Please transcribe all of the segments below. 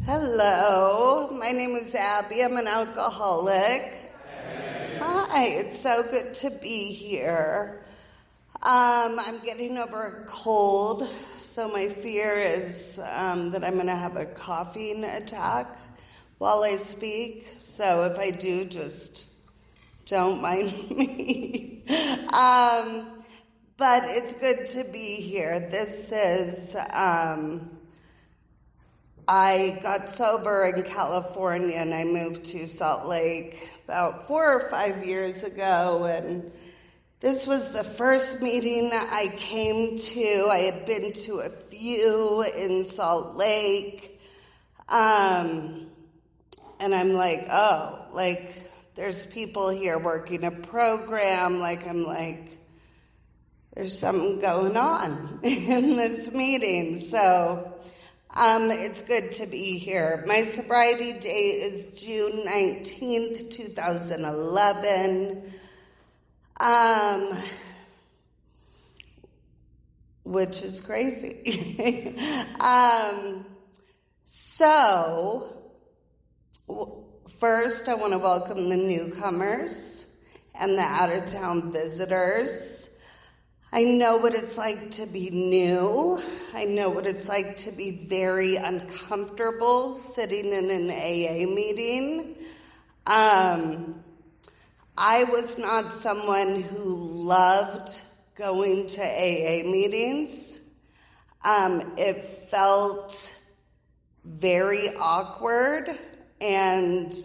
Hello, my name is Abby. I'm an alcoholic. Hi, it's so good to be here. I'm getting over a cold, so my fear is that I'm going to have a coughing attack while I speak. So if I do, just don't mind me. But it's good to be here. This is... I got sober in California and I moved to Salt Lake about 4 or 5 years ago, and this was the first meeting I came to. I had been to a few in Salt Lake, and I'm like, oh, like there's people here working a program, there's something going on in this meeting, so it's good to be here. My sobriety date is June 19th, 2011, which is crazy. First I want to welcome the newcomers and the out-of-town visitors. I know what it's like to be new. I know what it's like to be very uncomfortable sitting in an AA meeting. I was not someone who loved going to AA meetings. It felt very awkward, and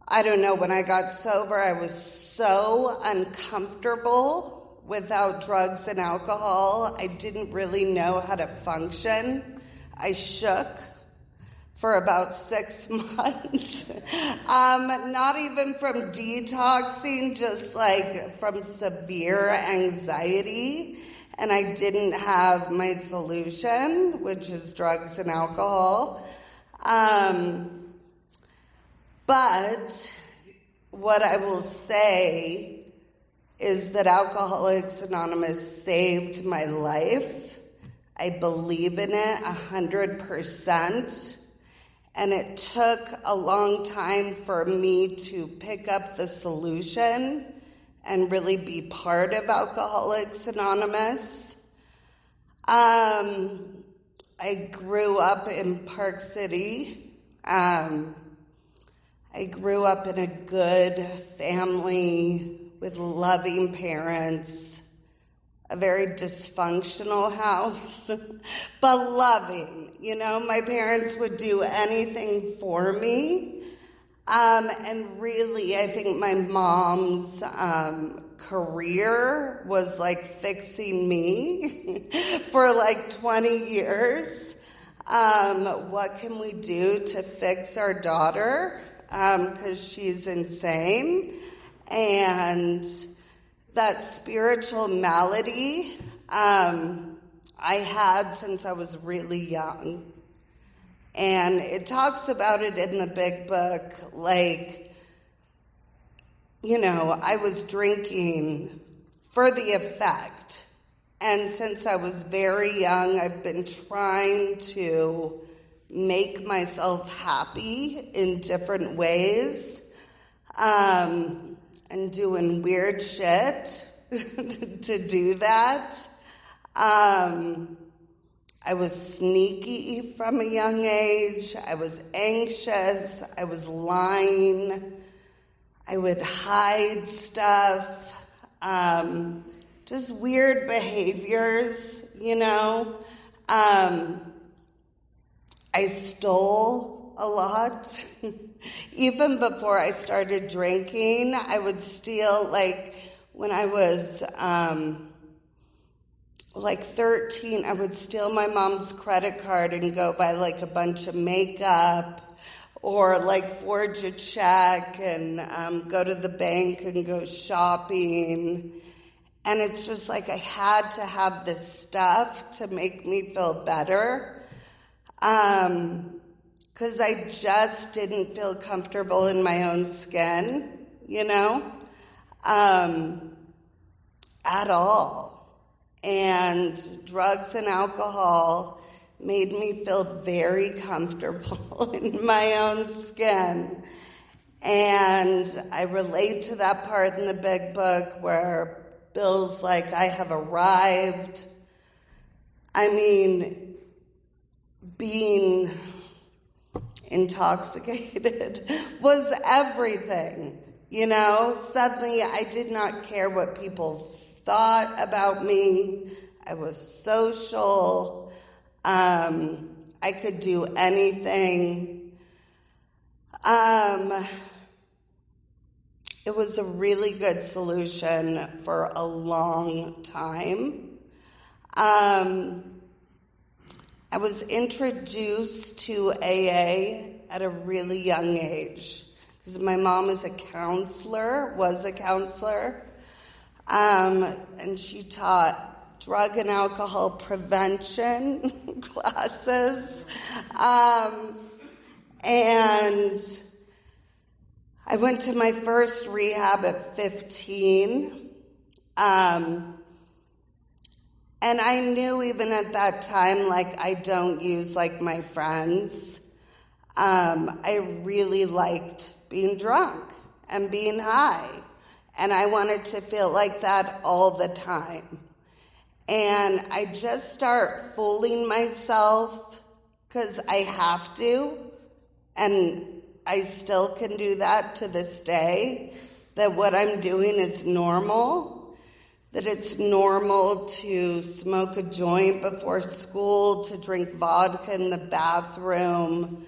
I don't know, when I got sober, I was so uncomfortable without drugs and alcohol. I didn't really know how to function. I shook for about 6 months. Not even from detoxing, just like from severe anxiety. And I didn't have my solution, which is drugs and alcohol. But what I will say is that Alcoholics Anonymous saved my life. I believe in it 100%. And it took a long time for me to pick up the solution and really be part of Alcoholics Anonymous. I grew up in Park City. I grew up in a good family with loving parents, a very dysfunctional house, but loving. You know, my parents would do anything for me. And really, I think my mom's career was like fixing me for like 20 years. What can we do to fix our daughter? Because she's insane. And that spiritual malady I had since I was really young. And it talks about it in the big book, like, you know, I was drinking for the effect. And since I was very young, I've been trying to make myself happy in different ways. And doing weird shit to do that. I was sneaky from a young age. I was anxious. I was lying. I would hide stuff. Just weird behaviors, you know. I stole a lot. Even before I started drinking, I would steal, like, when I was, 13, I would steal my mom's credit card and go buy, like, a bunch of makeup, or, like, forge a check and go to the bank and go shopping. And it's just like I had to have this stuff to make me feel better. Because I just didn't feel comfortable in my own skin, you know, at all. And drugs and alcohol made me feel very comfortable in my own skin. And I relate to that part in the big book where Bill's like, I have arrived. I mean, being intoxicated was everything, Suddenly I did not care what people thought about me. I was social. I could do anything. It was a really good solution for a long time. I was introduced to AA at a really young age because my mom was a counselor, and she taught drug and alcohol prevention classes. And I went to my first rehab at 15. And I knew even at that time, I don't use like my friends. I really liked being drunk and being high. And I wanted to feel like that all the time. And I just start fooling myself because I have to. And I still can do that to this day, that what I'm doing is normal. That it's normal to smoke a joint before school, to drink vodka in the bathroom,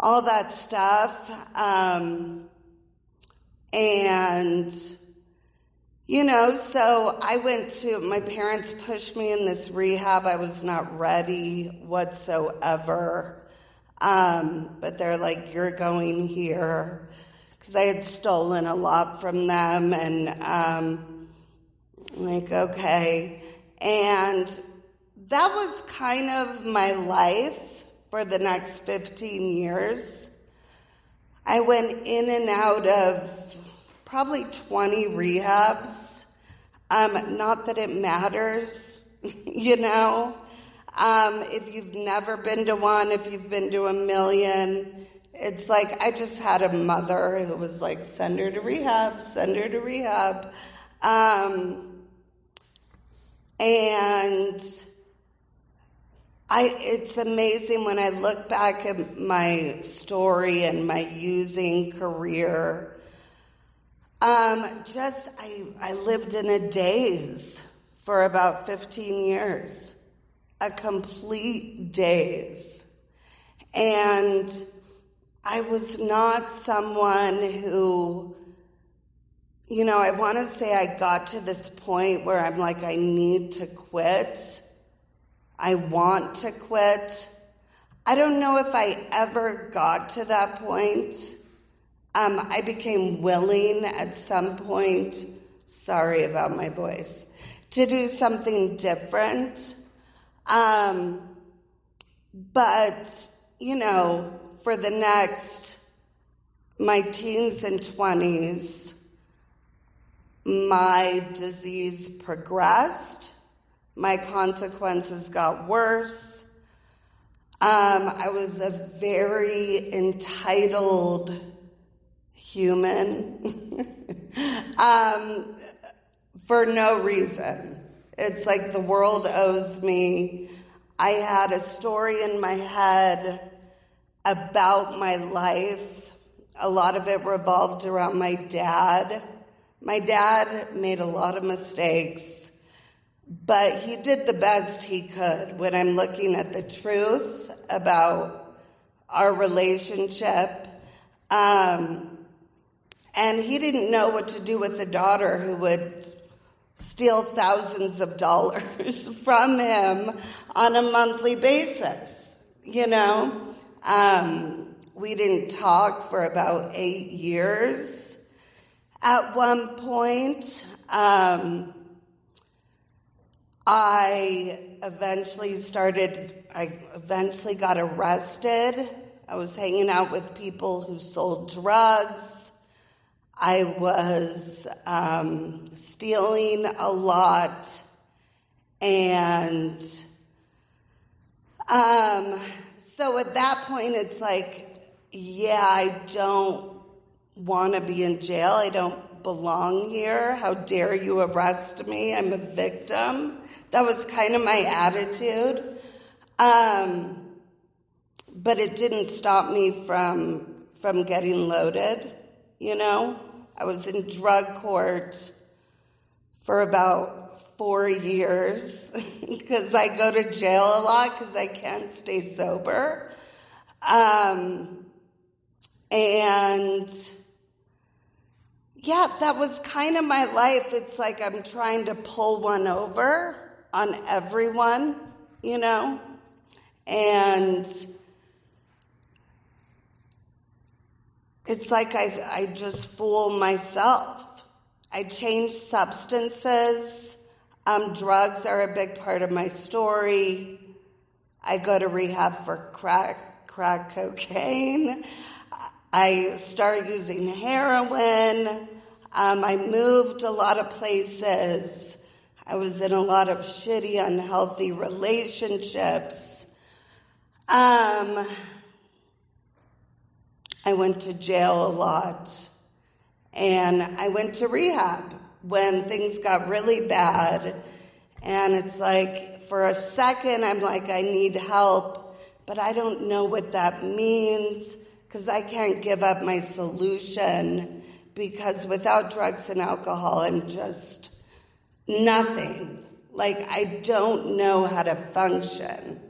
all that stuff. So my parents pushed me in this rehab. I was not ready whatsoever. But they're like, you're going here. Because I had stolen a lot from them, and okay. And that was kind of my life for the next 15 years. I went in and out of probably 20 rehabs. Not that it matters, If you've never been to one, if you've been to a million, it's like I just had a mother who was like, send her to rehab, send her to rehab. And it's amazing when I look back at my story and my using career. I lived in a daze for about 15 years, a complete daze. And I was not someone who, I want to say I got to this point where I'm like, I need to quit. I want to quit. I don't know if I ever got to that point. I became willing at some point, sorry about my voice, to do something different. But, for the next, my teens and 20s, my disease progressed. My consequences got worse. I was a very entitled human for no reason. It's like the world owes me. I had a story in my head about my life. A lot of it revolved around my dad. My dad made a lot of mistakes, but he did the best he could when I'm looking at the truth about our relationship. And he didn't know what to do with a daughter who would steal thousands of dollars from him on a monthly basis, We didn't talk for about 8 years. At one point, I eventually got arrested. I was hanging out with people who sold drugs. I was stealing a lot, and So at that point, it's like, yeah, I don't want to be in jail. I don't belong here. How dare you arrest me? I'm a victim. That was kind of my attitude. But it didn't stop me from getting loaded, you know. I was in drug court for about 4 years because I go to jail a lot because I can't stay sober. And yeah, that was kind of my life. It's like I'm trying to pull one over on everyone, you know, and it's like I just fool myself. I changed substances. Drugs are a big part of my story. I go to rehab for crack cocaine. I started using heroin. I moved a lot of places. I was in a lot of shitty, unhealthy relationships. I went to jail a lot. And I went to rehab when things got really bad. And it's like, for a second, I'm like, I need help, but I don't know what that means because I can't give up my solution because without drugs and alcohol, I'm just nothing. Like, I don't know how to function.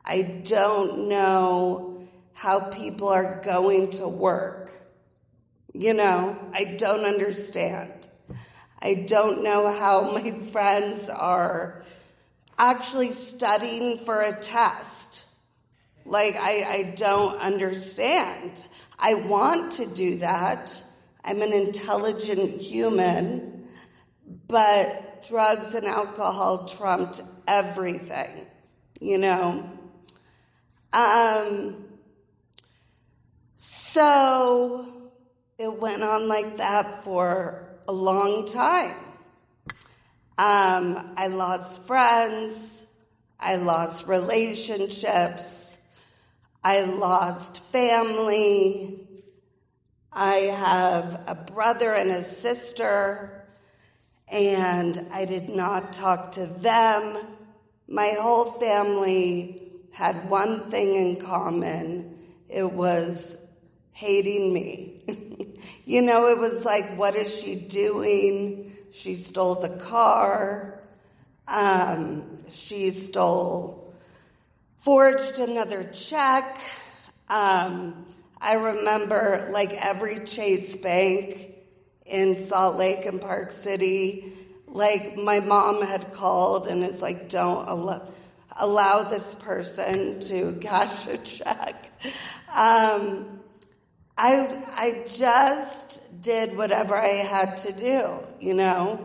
I don't know how people are going to work. You know, I don't understand. I don't know how my friends are actually studying for a test. Like, I don't understand. I want to do that. I'm an intelligent human, but drugs and alcohol trumped everything, you know. So it went on like that for a long time. I lost friends. I lost relationships. I lost family. I have a brother and a sister, and I did not talk to them. My whole family had one thing in common. It was hating me. You know, it was like, what is she doing? She stole the car. She forged another check. I remember like every Chase Bank in Salt Lake and Park City, like my mom had called and it's like, don't allow this person to cash a check. I just did whatever I had to do, you know,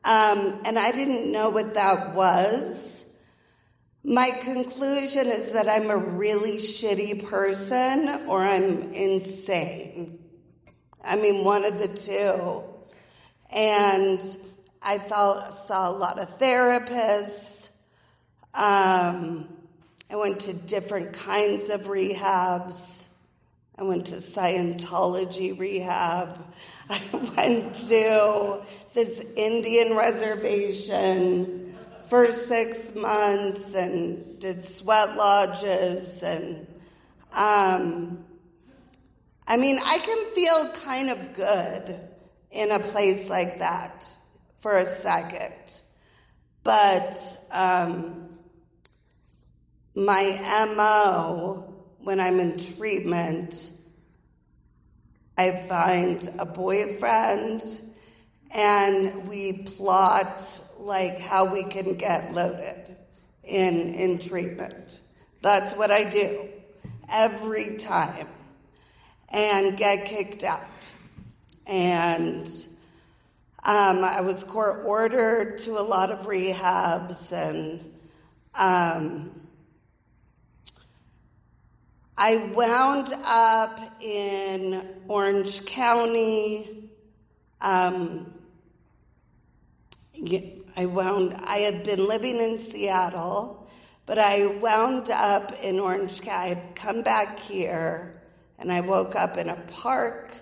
and I didn't know what that was. My conclusion is that I'm a really shitty person or I'm insane. I mean, one of the two. And I saw a lot of therapists. I went to different kinds of rehabs. I went to Scientology rehab. I went to this Indian reservation for 6 months and did sweat lodges. And I mean, I can feel kind of good in a place like that for a second. But my MO, when I'm in treatment, I find a boyfriend and we plot like how we can get loaded in treatment. That's what I do every time and get kicked out. And I was court ordered to a lot of rehabs and I wound up in Orange County. I had been living in Seattle, But I wound up in Orange County. I'd come back here, and I woke up in a park,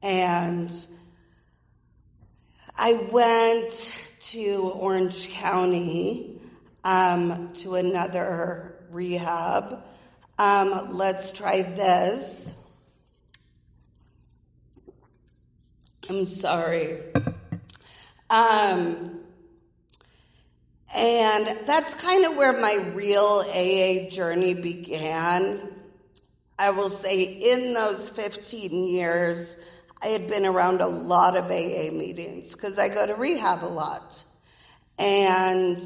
and I went to Orange County to another rehab. Let's try this. I'm sorry. And that's kind of where my real AA journey began. I will say in those 15 years, I had been around a lot of AA meetings because I go to rehab a lot. And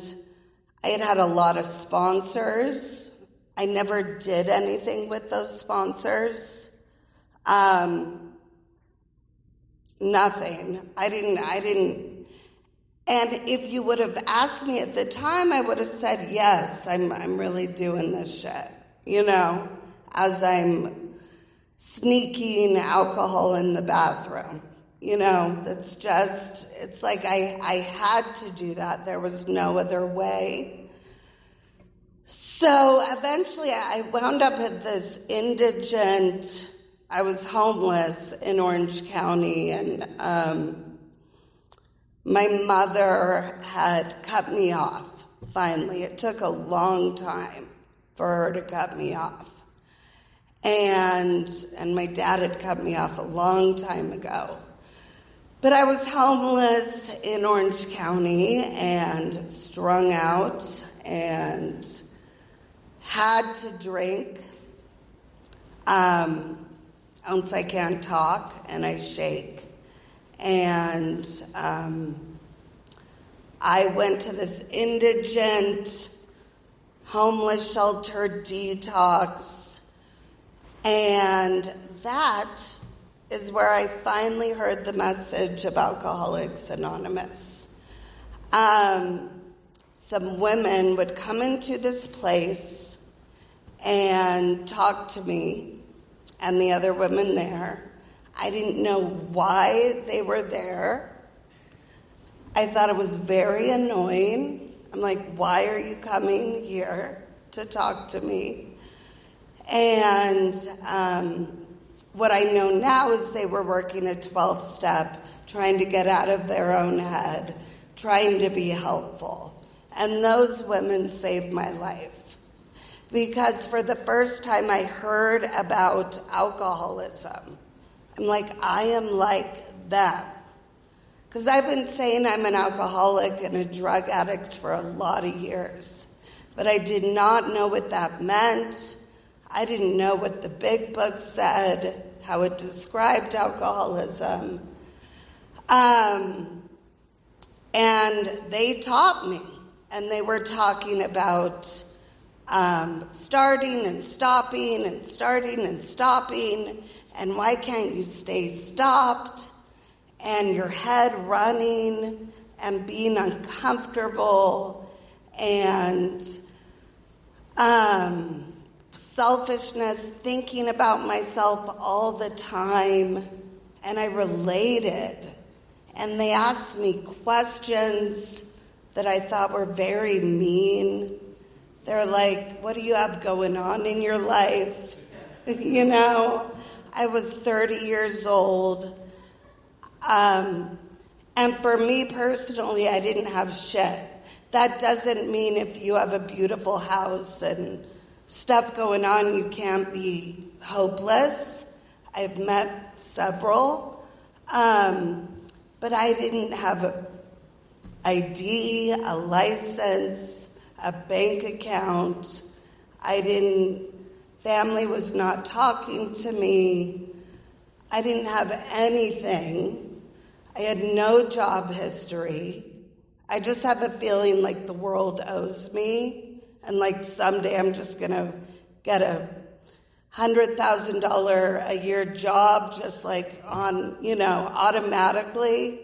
I had had a lot of sponsors. I never did anything with those sponsors. Nothing. I didn't. And if you would have asked me at the time, I would have said, yes, I'm really doing this shit, as I'm sneaking alcohol in the bathroom. It's like I had to do that. There was no other way. So eventually I wound up at this I was homeless in Orange County, and my mother had cut me off, finally. It took a long time for her to cut me off. And my dad had cut me off a long time ago. But I was homeless in Orange County and strung out and had to drink. Once I can't talk and I shake. And I went to this indigent homeless shelter detox, and that is where I finally heard the message of Alcoholics Anonymous. Some women would come into this place and talk to me and the other women there. I didn't know why they were there. I thought it was very annoying. I'm like, why are you coming here to talk to me? And what I know now is they were working a 12-step, trying to get out of their own head, trying to be helpful. And those women saved my life. Because for the first time I heard about alcoholism, I'm like, I am like them. Because I've been saying I'm an alcoholic and a drug addict for a lot of years. But I did not know what that meant. I didn't know what the big book said, how it described alcoholism. And they taught me. And they were talking about starting and stopping and starting and stopping. And why can't you stay stopped? And your head running and being uncomfortable and selfishness, thinking about myself all the time. And I related. And they asked me questions that I thought were very mean. They're like, what do you have going on in your life? I was 30 years old. And for me personally, I didn't have shit. That doesn't mean if you have a beautiful house and stuff going on, you can't be hopeless. I've met several. But I didn't have an ID, a license, a bank account. Family was not talking to me. I didn't have anything. I had no job history. I just have a feeling like the world owes me, and like someday I'm just going to get a $100,000 a year job just like on, automatically.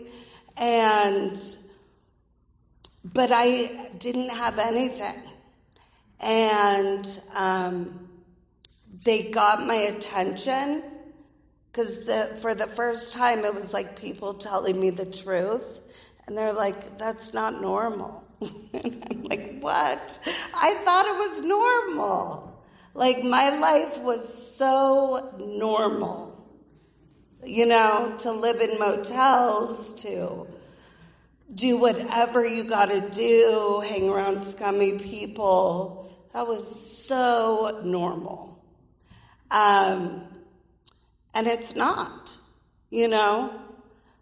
But I didn't have anything. And they got my attention because for the first time it was like people telling me the truth. And they're like, that's not normal. And I'm like, what? I thought it was normal. Like, my life was so normal. You know, to live in motels, to do whatever you got to do, hang around scummy people. That was so normal. And it's not, you know?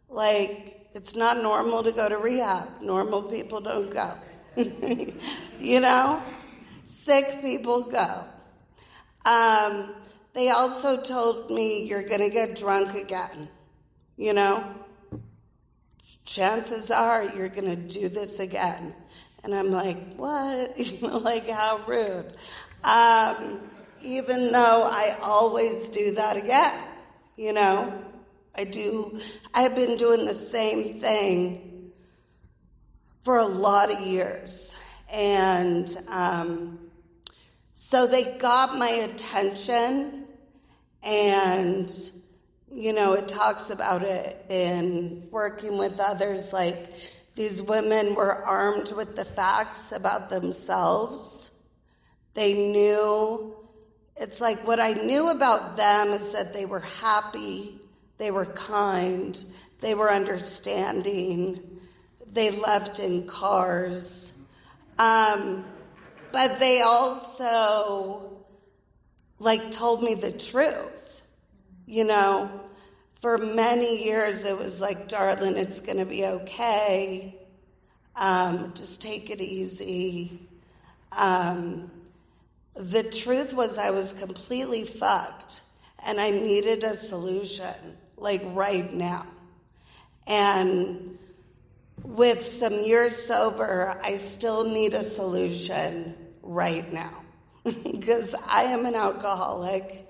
Like, it's not normal to go to rehab. Normal people don't go. You know? Sick people go. They also told me you're going to get drunk again. You know? Chances are you're going to do this again. And I'm like, what? You know, like, how rude. Even though I always do that again, you know? I've been doing the same thing for a lot of years. And so they got my attention, and, you know, it talks about it in working with others, like these women were armed with the facts about themselves. They knew, it's like what I knew about them is that they were happy, they were kind, they were understanding, they left in cars. But they also, like, told me the truth. You know, for many years it was like, darling, it's going to be okay. Just take it easy. The truth was I was completely fucked, and I needed a solution, like right now. And with some years sober, I still need a solution right now because I am an alcoholic,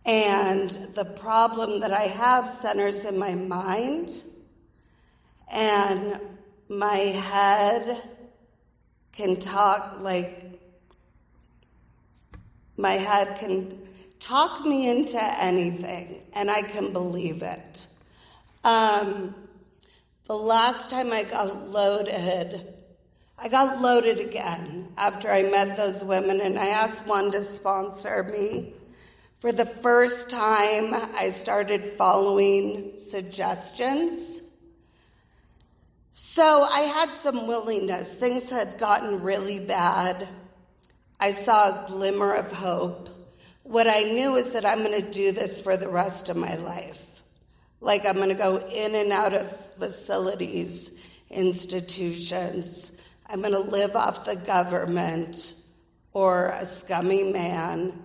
and the problem that I have centers in my mind, and my head can talk me into anything, and I can believe it. The last time I got loaded again after I met those women, and I asked one to sponsor me. For the first time, I started following suggestions. So I had some willingness. Things had gotten really bad. I saw a glimmer of hope. What I knew is that I'm going to do this for the rest of my life. Like, I'm going to go in and out of facilities, institutions. I'm going to live off the government or a scummy man.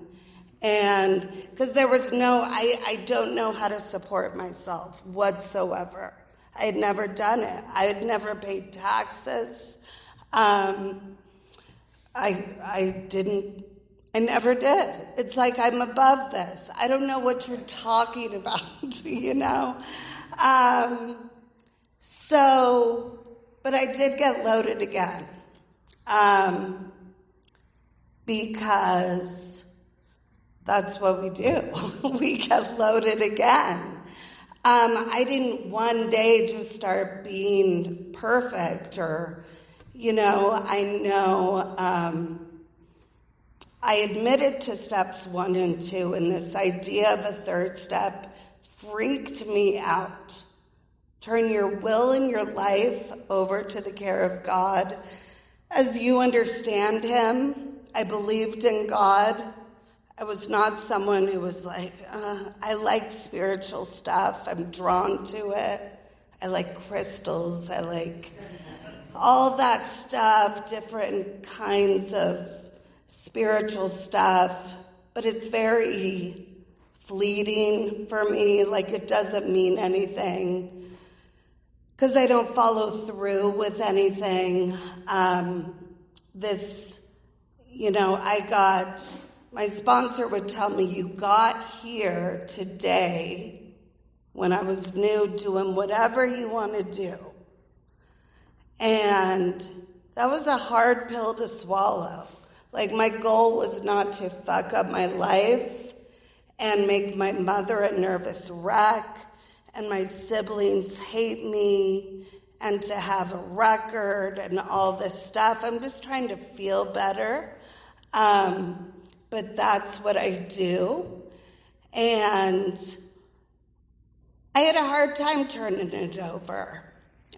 And because there was I don't know how to support myself whatsoever. I had never done it. I had never paid taxes. I never did. It's like I'm above this. I don't know what you're talking about, you know? But I did get loaded again. Because that's what we do. We get loaded again. I didn't one day just start being perfect or, you know, I admitted to steps 1 and 2, and this idea of a third step freaked me out. Turn your will and your life over to the care of God as you understand Him. I believed in God. I was not someone who was like, I like spiritual stuff. I'm drawn to it. I like crystals. I like all that stuff, different kinds of spiritual stuff. But it's very fleeting for me. Like, it doesn't mean anything because I don't follow through with anything. My sponsor would tell me, you got here today when I was new, doing whatever you want to do. And that was a hard pill to swallow. Like, my goal was not to fuck up my life and make my mother a nervous wreck and my siblings hate me and to have a record and all this stuff. I'm just trying to feel better. But that's what I do. And I had a hard time turning it over.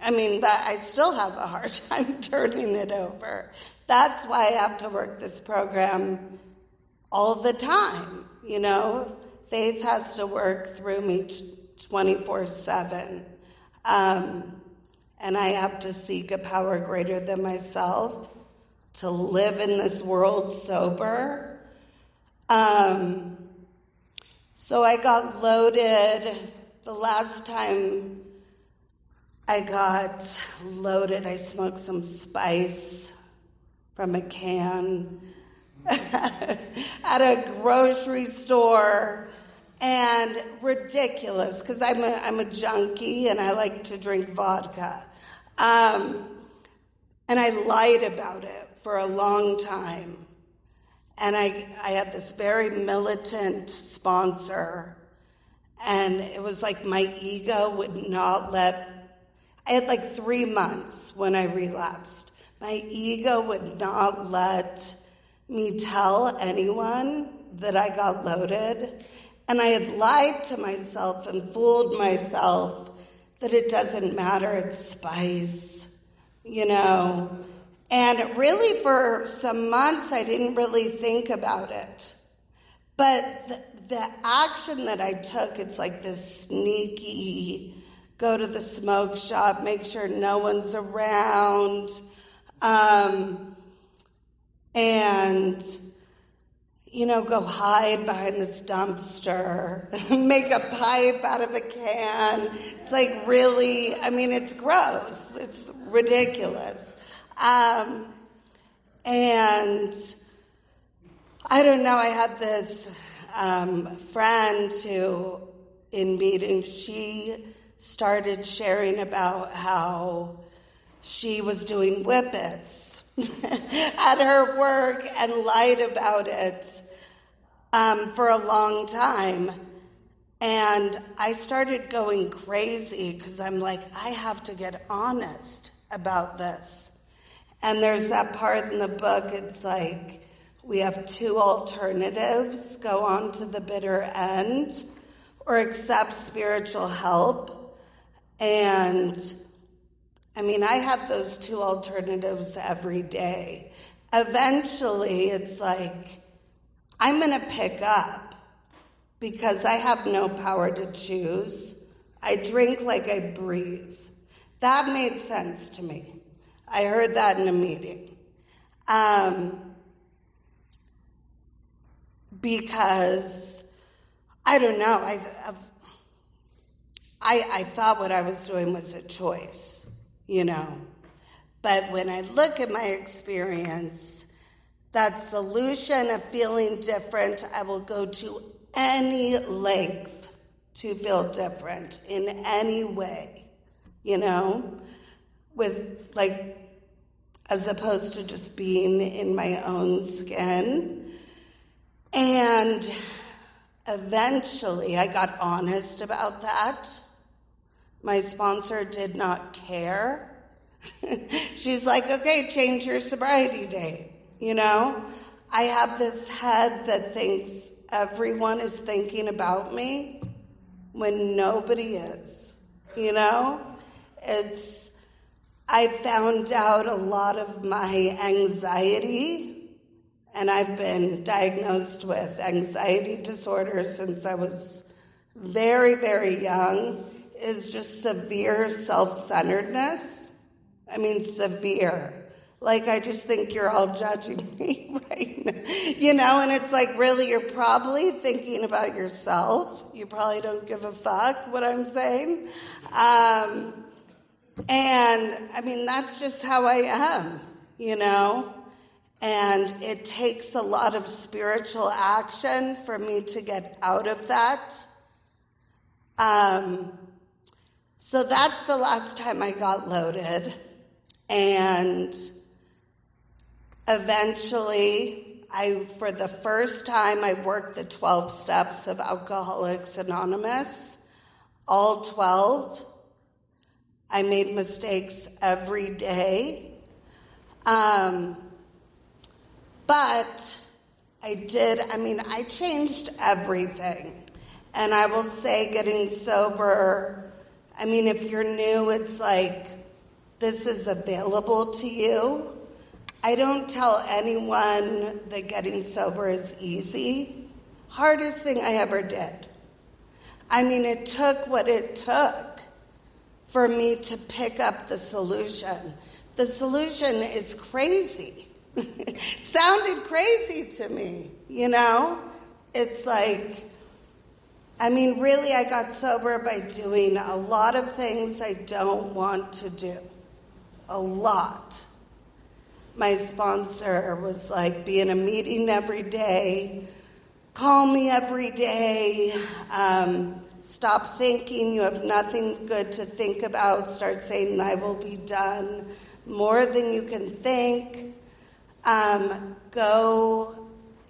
I still have a hard time turning it over. That's why I have to work this program all the time. Faith has to work through me 24/7. And I have to seek a power greater than myself to live in this world sober. So I got loaded. The last time I got loaded, I smoked some spice from a can at a grocery store. And ridiculous, because I'm a junkie and I like to drink vodka. And I lied about it for a long time. And I had this very militant sponsor, and it was like my ego would not let, I had like 3 months when I relapsed. My ego would not let me tell anyone that I got loaded. And I had lied to myself and fooled myself that it doesn't matter, it's spice, And really for some months I didn't really think about it. But the action that I took, it's like this sneaky, go to the smoke shop, make sure no one's around, and go hide behind this dumpster, make a pipe out of a can. It's like really, it's gross. It's ridiculous. And I don't know, I had this friend who, in meetings, she started sharing about how she was doing whippets at her work and lied about it for a long time. And I started going crazy because I'm like, I have to get honest about this. And there's that part in the book, it's like, we have 2 alternatives: go on to the bitter end or accept spiritual help. And I have those 2 alternatives every day. Eventually, it's like, I'm going to pick up because I have no power to choose. I drink like I breathe. That made sense to me. I heard that in a meeting. Because, I don't know, I thought what I was doing was a choice, But when I look at my experience, that solution of feeling different, I will go to any length to feel different in any way, with as opposed to just being in my own skin. And eventually I got honest about that. My sponsor did not care. She's like, okay, change your sobriety date. I have this head that thinks everyone is thinking about me when nobody is, I found out a lot of my anxiety, and I've been diagnosed with anxiety disorder since I was very, very young, is just severe self-centeredness. Severe. Like, I just think you're all judging me right now. And it's like, really, you're probably thinking about yourself. You probably don't give a fuck what I'm saying. And that's just how I am, And it takes a lot of spiritual action for me to get out of that. So that's the last time I got loaded. And eventually, for the first time, I worked the 12 steps of Alcoholics Anonymous, all 12. I made mistakes every day. But I changed everything. And I will say getting sober, if you're new, it's like this is available to you. I don't tell anyone that getting sober is easy. Hardest thing I ever did. It took what it took for me to pick up the solution. The solution is crazy. Sounded crazy to me, It's like, really I got sober by doing a lot of things I don't want to do. A lot. My sponsor was like, be in a meeting every day, call me every day, stop thinking you have nothing good to think about, start saying I will be done, more than you can think,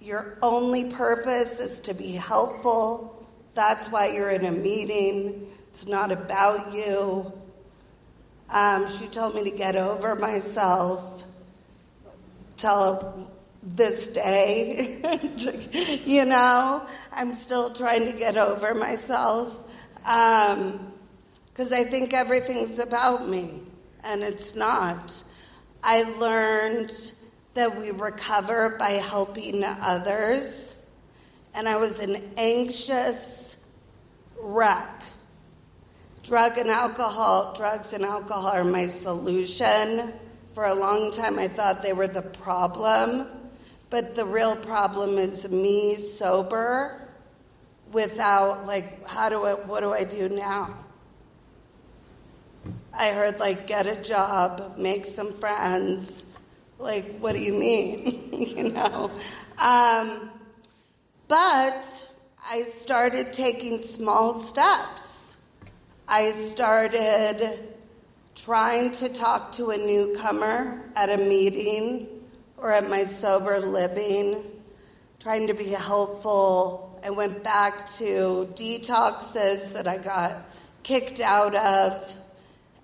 your only purpose is to be helpful, that's why you're in a meeting, it's not about you. She told me to get over myself, till this day, I'm still trying to get over myself, because I think everything's about me, and it's not. I learned that we recover by helping others, and I was an anxious wreck. Drugs and alcohol are my solution. For a long time, I thought they were the problem, but the real problem is me sober without, what do I do now? I heard, get a job, make some friends. What do you mean? But I started taking small steps. I started trying to talk to a newcomer at a meeting or at my sober living, trying to be helpful. I went back to detoxes that I got kicked out of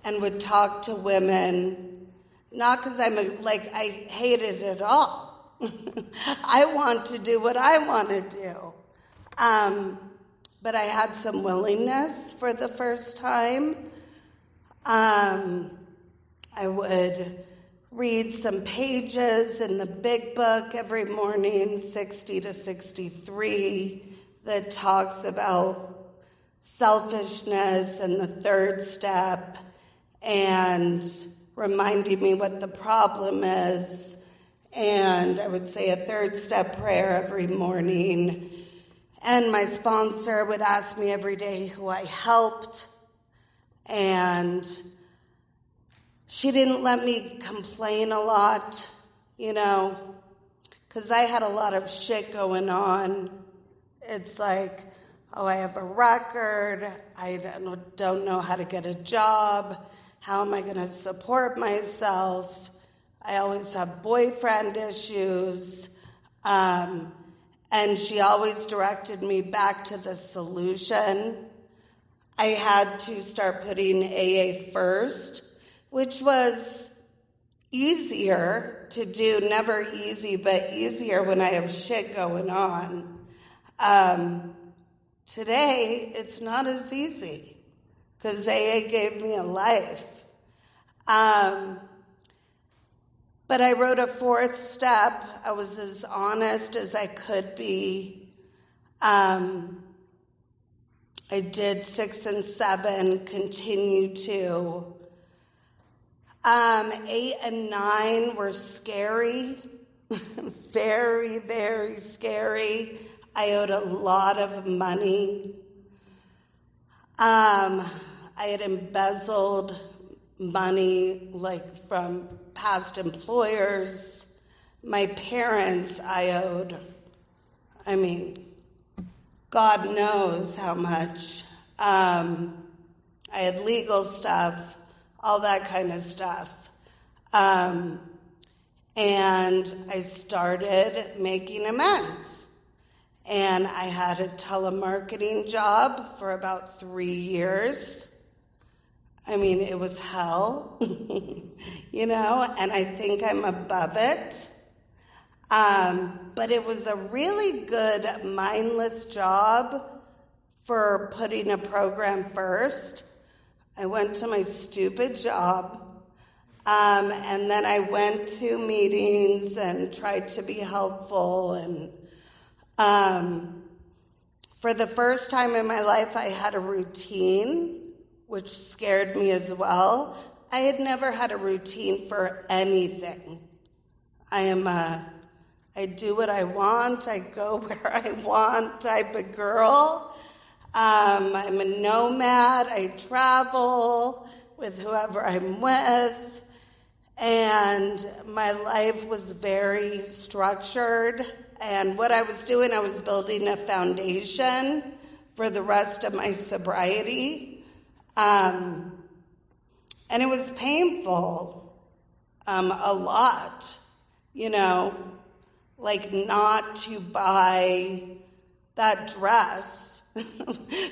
and would talk to women, not because I hate it at all. I want to do what I want to do. But I had some willingness for the first time. I would read some pages in the big book every morning, 60 to 63, that talks about selfishness and the third step, and reminding me what the problem is. And I would say a third step prayer every morning. And my sponsor would ask me every day who I helped. And she didn't let me complain a lot, because I had a lot of shit going on. It's like, I have a record, I don't know how to get a job, how am I going to support myself? I always have boyfriend issues, and she always directed me back to the solution. I had to start putting AA first, which was easier to do, never easy, but easier when I have shit going on. Today, it's not as easy, because AA gave me a life. But I wrote a fourth step. I was as honest as I could be. I did 6 and 7, continue to. 8 and 9 were scary, very, very scary. I owed a lot of money. I had embezzled money, from past employers. My parents I owed. God knows how much. I had legal stuff, all that kind of stuff. And I started making amends. And I had a telemarketing job for about 3 years. I mean, it was hell, and I think I'm above it. But it was a really good mindless job for putting a program first. I went to my stupid job, and then I went to meetings and tried to be helpful. And for the first time in my life, I had a routine, which scared me as well. I had never had a routine for anything. I do what I want. I go where I want type of girl. I'm a nomad. I travel with whoever I'm with. And my life was very structured. And what I was doing, I was building a foundation for the rest of my sobriety. And it was painful, a lot, like not to buy that dress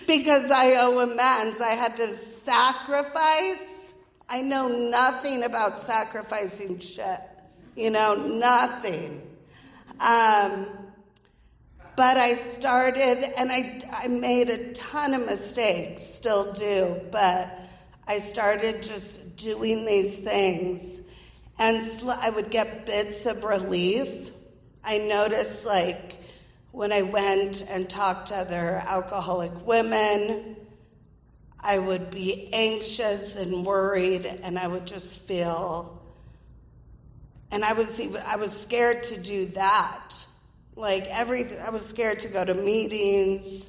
because I owe amends. I had to sacrifice. I know nothing about sacrificing shit, nothing. But I started, and I made a ton of mistakes, still do, but I started just doing these things, and I would get bits of relief. I noticed, when I went and talked to other alcoholic women, I would be anxious and worried, and I would just feel, and I was scared to do that. I was scared to go to meetings,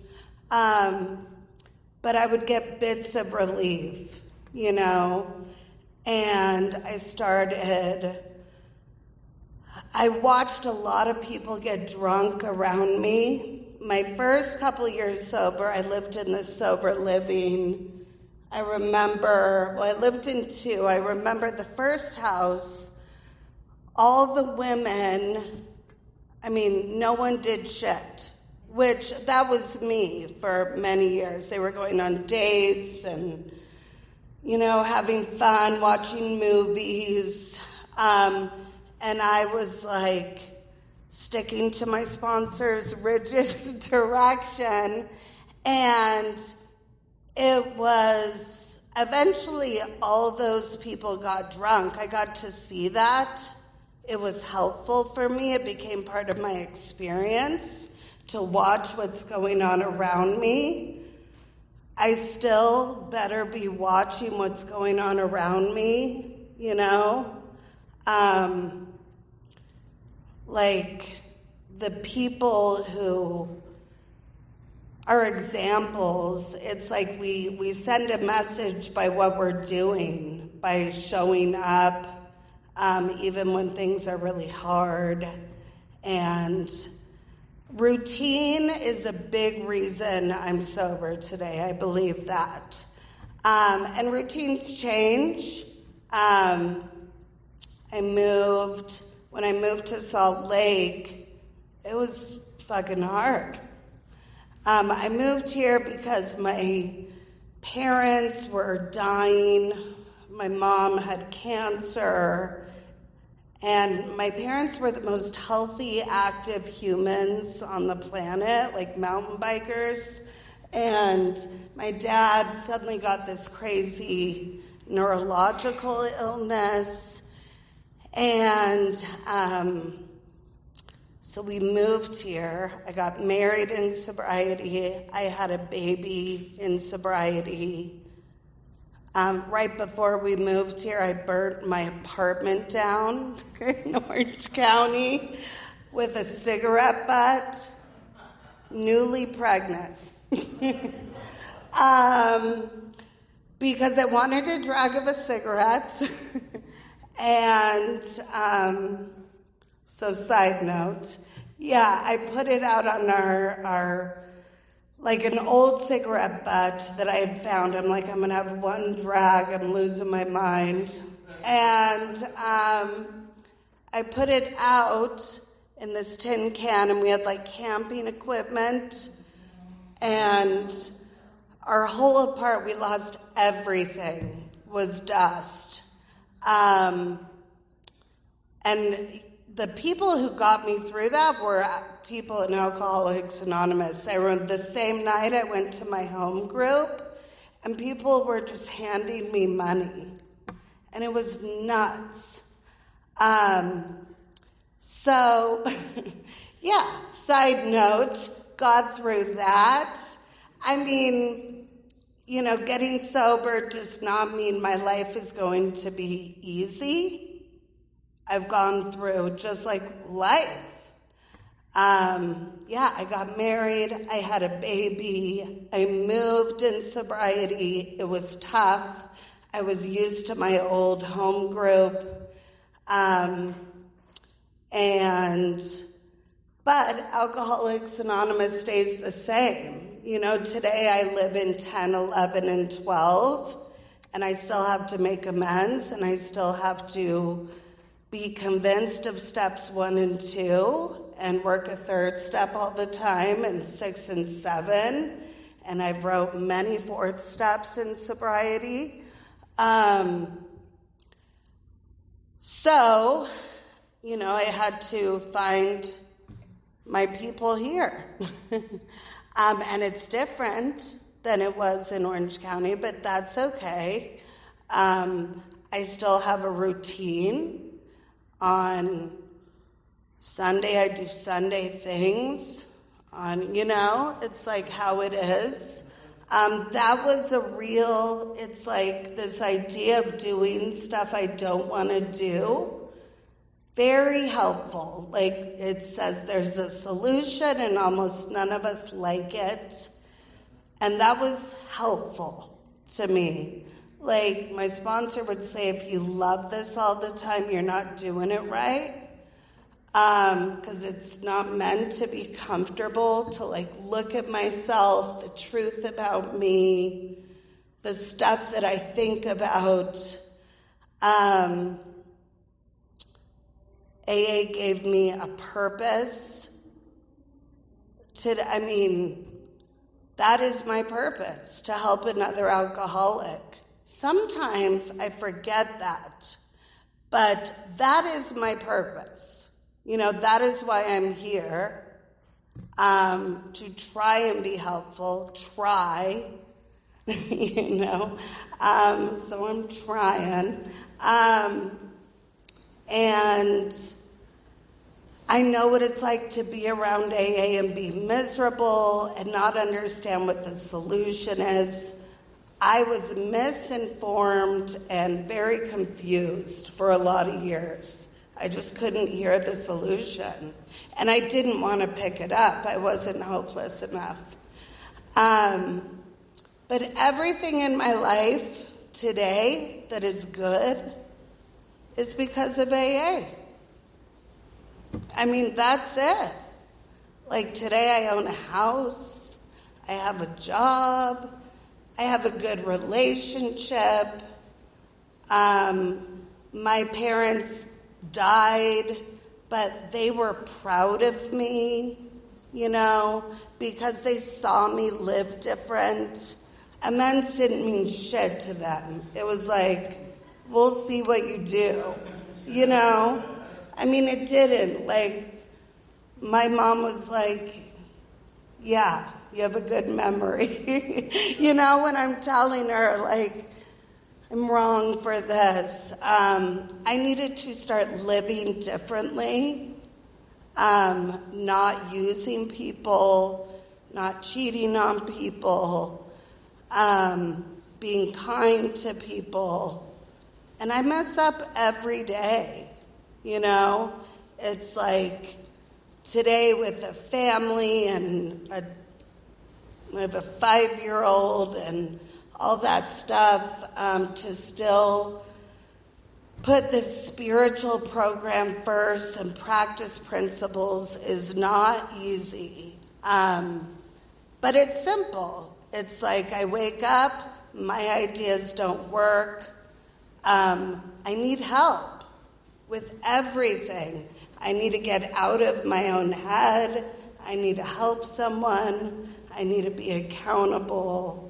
but I would get bits of relief, and I watched a lot of people get drunk around me. My first couple years sober, I lived in the sober living. I lived in two. I remember the first house, all the women, no one did shit, which that was me for many years. They were going on dates and, having fun, watching movies. And I was sticking to my sponsor's rigid direction. And it was eventually all those people got drunk. I got to see that. It was helpful for me. It became part of my experience to watch what's going on around me. I still better be watching what's going on around me, the people who are examples, it's we send a message by what we're doing, by showing up, even when things are really hard. And routine is a big reason I'm sober today. I believe that. And routines change. When I moved to Salt Lake, it was fucking hard. I moved here because my parents were dying. My mom had cancer. And my parents were the most healthy, active humans on the planet, mountain bikers. And my dad suddenly got this crazy neurological illness. And so we moved here. I got married in sobriety. I had a baby in sobriety. Right before we moved here, I burnt my apartment down in Orange County with a cigarette butt, newly pregnant. Because I wanted a drag of a cigarette. And so side note, I put it out on our an old cigarette butt that I had found. I'm I'm going to have one drag. I'm losing my mind. And I put it out in this tin can, and we had camping equipment. And our whole apart, we lost everything. was dust. And the people who got me through that were people in Alcoholics Anonymous. I remember the same night I went to my home group, and people were just handing me money. And it was nuts. So, yeah, side note, got through that. I mean, getting sober does not mean my life is going to be easy. I've gone through just like life. I got married. I had a baby. I moved in sobriety. It was tough. I was used to my old home group. But Alcoholics Anonymous stays the same. Today I live in 10, 11, and 12, and I still have to make amends, and I still have to be convinced of steps 1 and 2, and work a third step all the time, and 6 and 7, and I've wrote many fourth steps in sobriety. So, I had to find my people here. And it's different than it was in Orange County, but that's okay. I still have a routine. On Sunday, I do Sunday things. It's like how it is. That was it's like this idea of doing stuff I don't want to do. Very helpful. Like it says there's a solution and almost none of us like it. And that was helpful to me. Like my sponsor would say, if you love this all the time, you're not doing it right. Because it's not meant to be comfortable, to look at myself, the truth about me, the stuff that I think about. AA gave me a purpose. That is my purpose, to help another alcoholic. Sometimes I forget that, but that is my purpose. That is why I'm here, to try and be helpful, so I'm trying. And I know what it's like to be around AA and be miserable and not understand what the solution is. I was misinformed and very confused for a lot of years. I just couldn't hear the solution. And I didn't want to pick it up. I wasn't hopeless enough. But everything in my life today that is good is because of AA. That's it. Like today I own a house. I have a job. I have a good relationship. My parents died, but they were proud of me, because they saw me live different. Amends didn't mean shit to them. It was like, we'll see what you do, it didn't. My mom was like, yeah, you have a good memory. When I'm telling her, I'm wrong for this. I needed to start living differently, not using people, not cheating on people, being kind to people. And I mess up every day, It's like today with a family and I have a 5-year-old and all that stuff, to still put this spiritual program first and practice principles is not easy. But it's simple. It's like I wake up, my ideas don't work. I need help with everything. I need to get out of my own head. I need to help someone. I need to be accountable.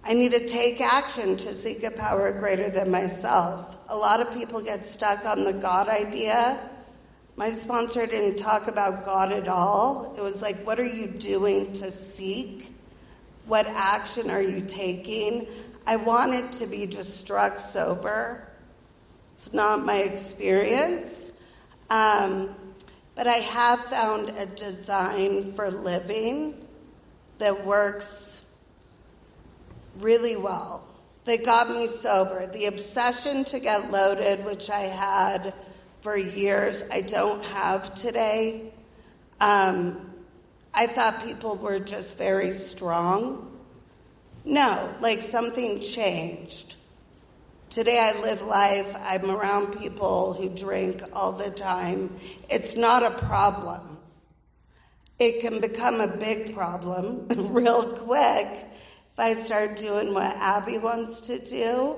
I need to take action to seek a power greater than myself. A lot of people get stuck on the God idea. My sponsor didn't talk about God at all. It was like, what are you doing to seek? What action are you taking? I want it to be just struck sober. It's not my experience. But I have found a design for living that works really well. They got me sober. The obsession to get loaded, which I had for years, I don't have today. I thought people were just very strong. No, like something changed. Today I live life. I'm around people who drink all the time. It's not a problem. It can become a big problem real quick if I start doing what Abby wants to do.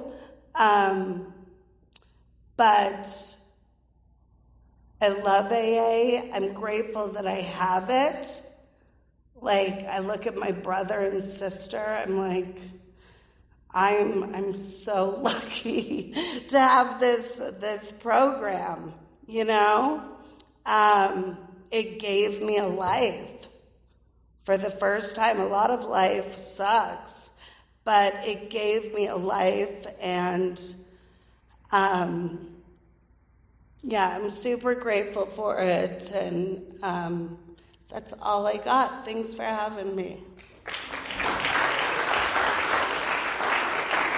But I love AA. I'm grateful that I have it. Like, I look at my brother and sister, I'm like, I'm so lucky to have this program, you know? It gave me a life. For the first time, a lot of life sucks, but it gave me a life, and yeah, I'm super grateful for it, and that's all I got. Thanks for having me.